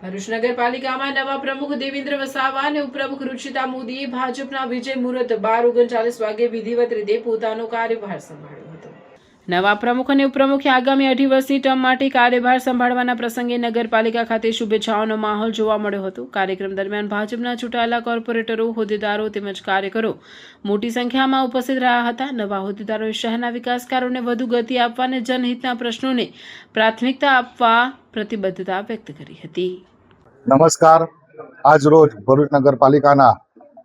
ભરૂચ નગરપાલિકામાં નવા પ્રમુખ દેવેન્દ્ર વસાવા અને ઉપપ્રમુખ રુચિતા મોદીએ ભાજપના વિજય મુહૂર્ત 12:39 વાગે વિધિવત રીતે પોતાનો કાર્યભાર સંભાળ્યો હતો. નવા પ્રમુખ અને ઉપપ્રમુખે આગામી 2.5 વર્ષની ટર્મ માટે કાર્યભાર સંભાળવાના પ્રસંગે નગરપાલિકા ખાતે શુભેચ્છાઓનો માહોલ જોવા મળ્યો હતો. કાર્યક્રમ દરમિયાન ભાજપના ચૂંટાયેલા કોર્પોરેટરો, હોદ્દેદારો તેમજ કાર્યકરો મોટી સંખ્યામાં ઉપસ્થિત રહ્યા હતા. નવા હોદ્દેદારોએ શહેરના વિકાસ કાર્યોને વધુ ગતિ આપવા અને જનહિતના પ્રશ્નોને પ્રાથમિકતા આપવા પ્રતિબદ્ધતા વ્યક્ત કરી હતી. નમસ્કાર. આજ રોજ ભરૂચ નગરપાલિકાના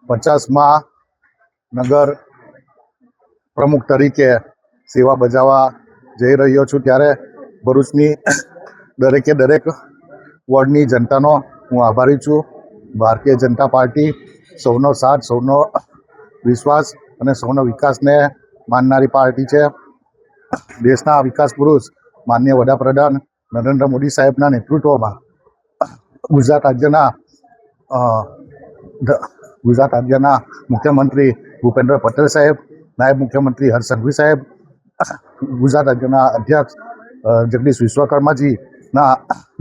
50મા નગર પ્રમુખ તરીકે સેવા બજાવવા જઈ રહ્યો છું, ત્યારે ભરૂચની દરેક વોર્ડની જનતાનો હું આભારી છું. ભારતીય જનતા પાર્ટી સૌનો સાથ, સૌનો વિશ્વાસ અને સૌનો વિકાસને માનનારી પાર્ટી છે. દેશના વિકાસ પુરુષ માનનીય વડાપ્રધાન નરેન્દ્ર મોદી સાહેબના નેતૃત્વમાં ગુજરાત રાજ્યના મુખ્યમંત્રી ભૂપેન્દ્ર પટેલ સાહેબ, નાયબ મુખ્યમંત્રી હર્ષ સંઘવી સાહેબ, ગુજરાત રાજ્યના અધ્યક્ષ જગદીશ વિશ્વકર્માજીના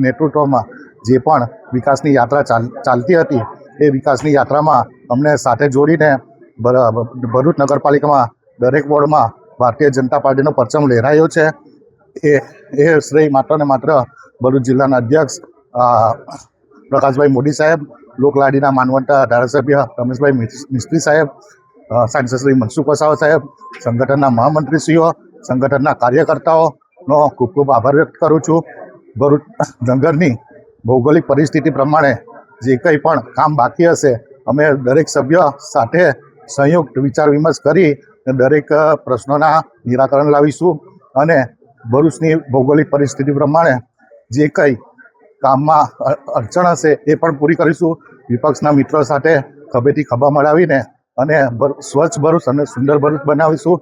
નેતૃત્વમાં જે પણ વિકાસની યાત્રા ચાલતી હતી, એ વિકાસની યાત્રામાં અમને સાથે જોડીને ભરૂચ નગરપાલિકામાં દરેક વોર્ડમાં ભારતીય જનતા પાર્ટીનો પરચમ લહેરાયો છે. એ શ્રેય માત્ર ને માત્ર ભરૂચ જિલ્લાના અધ્યક્ષ પ્રકાશભાઈ મોદી સાહેબ, લોકલાડીના માનવંતા ધારાસભ્ય રમેશભાઈ મિસ્ત્રી સાહેબ, સાંસદ શ્રી મનસુખ વસાવા સાહેબ, સંગઠનના મહામંત્રીશ્રીઓ, સંગઠનના કાર્યકર્તાઓનો ખૂબ ખૂબ આભાર વ્યક્ત કરું છું. ભરૂચ નગરની ભૌગોલિક પરિસ્થિતિ પ્રમાણે જે કંઈ પણ કામ બાકી હશે, અમે દરેક સભ્ય સાથે સંયુક્ત વિચાર વિમર્શ કરી દરેક પ્રશ્નોના નિરાકરણ લાવીશું અને ભરૂચની ભૌગોલિક પરિસ્થિતિ પ્રમાણે જે કંઈ કામમાં અડચણ હશે એ પણ પૂરી કરીશું. વિપક્ષના મિત્રો સાથે ખભેથી ખભા મળાવીને અને સ્વચ્છ ભરૂચ અને સુંદર ભરૂચ બનાવીશું.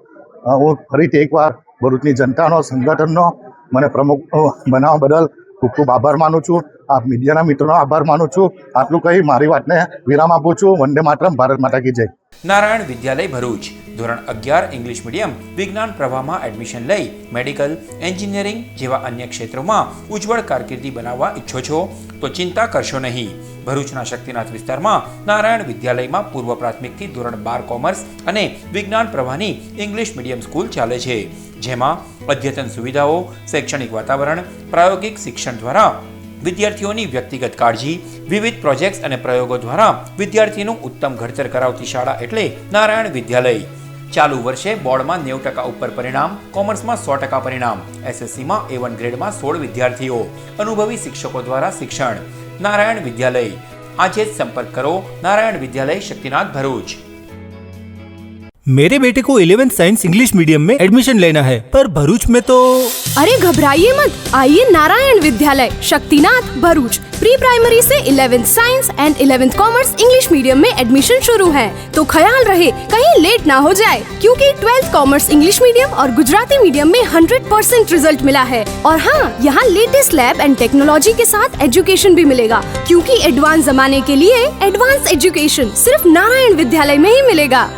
હું ફરીથી એકવાર ભરૂચની જનતાનો, સંગઠનનો મને પ્રમુખ બનાવવા બદલ ખૂબ ખૂબ આભાર માનું છું. આપ મીડિયાના મિત્રોનો આભાર માનું છું. આટલું કહી મારી વાતને વિરામ આપું છું. વંદે માતરમ, ભારત માતા કી જય. નારાયણ વિદ્યાલય ભરૂચ ધોરણ 11 ઇંગ્લિશ મીડિયમ વિજ્ઞાન પ્રવાહમાં એડમિશન લઈ મેડિકલ, એન્જિનિયરિંગ જેવા અન્ય ક્ષેત્રોમાં ઉજ્જવળ કારકિર્દી બનાવવા ઈચ્છો છો તો ચિંતા કરશો નહીં. ભરૂચના શક્તિનાથ વિસ્તારમાં નારાયણ વિદ્યાલયમાં પૂર્વ પ્રાથમિકથી ધોરણ 12 કોમર્સ અને વિજ્ઞાન પ્રવાહની ઇંગ્લિશ મીડિયમ સ્કૂલ ચાલે છે, જેમાં અદ્યતન સુવિધાઓ, શૈક્ષણિક વાતાવરણ, પ્રાયોગિક શિક્ષણ દ્વારા વિદ્યાર્થીઓની વ્યક્તિગત કાળજી, વિવિધ પ્રોજેક્ટ્સ અને પ્રયોગો દ્વારા વિદ્યાર્થીનું ઉત્તમ ઘડતર કરાવતી શાળા એટલે નારાયણ વિદ્યાલય. ચાલુ વર્ષે બોર્ડમાં 90% ઉપર પરિણામ, કોમર્સમાં 100% પરિણામ, એસએસસીમાં A1 ગ્રેડમાં 16 વિદ્યાર્થીઓ, અનુભવી શિક્ષકો દ્વારા શિક્ષણ. નારાયણ વિદ્યાલય. આજે જ સંપર્ક કરો નારાયણ વિદ્યાલય, શક્તિનાથ, भरूच. मेरे बेटे को 11th साइंस इंग्लिश मीडियम में एडमिशन लेना है, पर भरूच में तो... अरे घबराइए मत, आइए नारायण विद्यालय, शक्तिनाथ, भरूच. प्री प्राइमरी से 11th science and 11th commerce English medium में एडमिशन शुरू है, तो ख्याल रहे कहीं लेट ना हो जाए, क्योंकि 12th कॉमर्स इंग्लिश मीडियम और गुजराती मीडियम में 100% रिजल्ट मिला है. और हाँ, यहाँ लेटेस्ट लैब एंड टेक्नोलॉजी के साथ एजुकेशन भी मिलेगा, क्योंकि एडवांस जमाने के लिए एडवांस एजुकेशन सिर्फ नारायण विद्यालय में ही मिलेगा.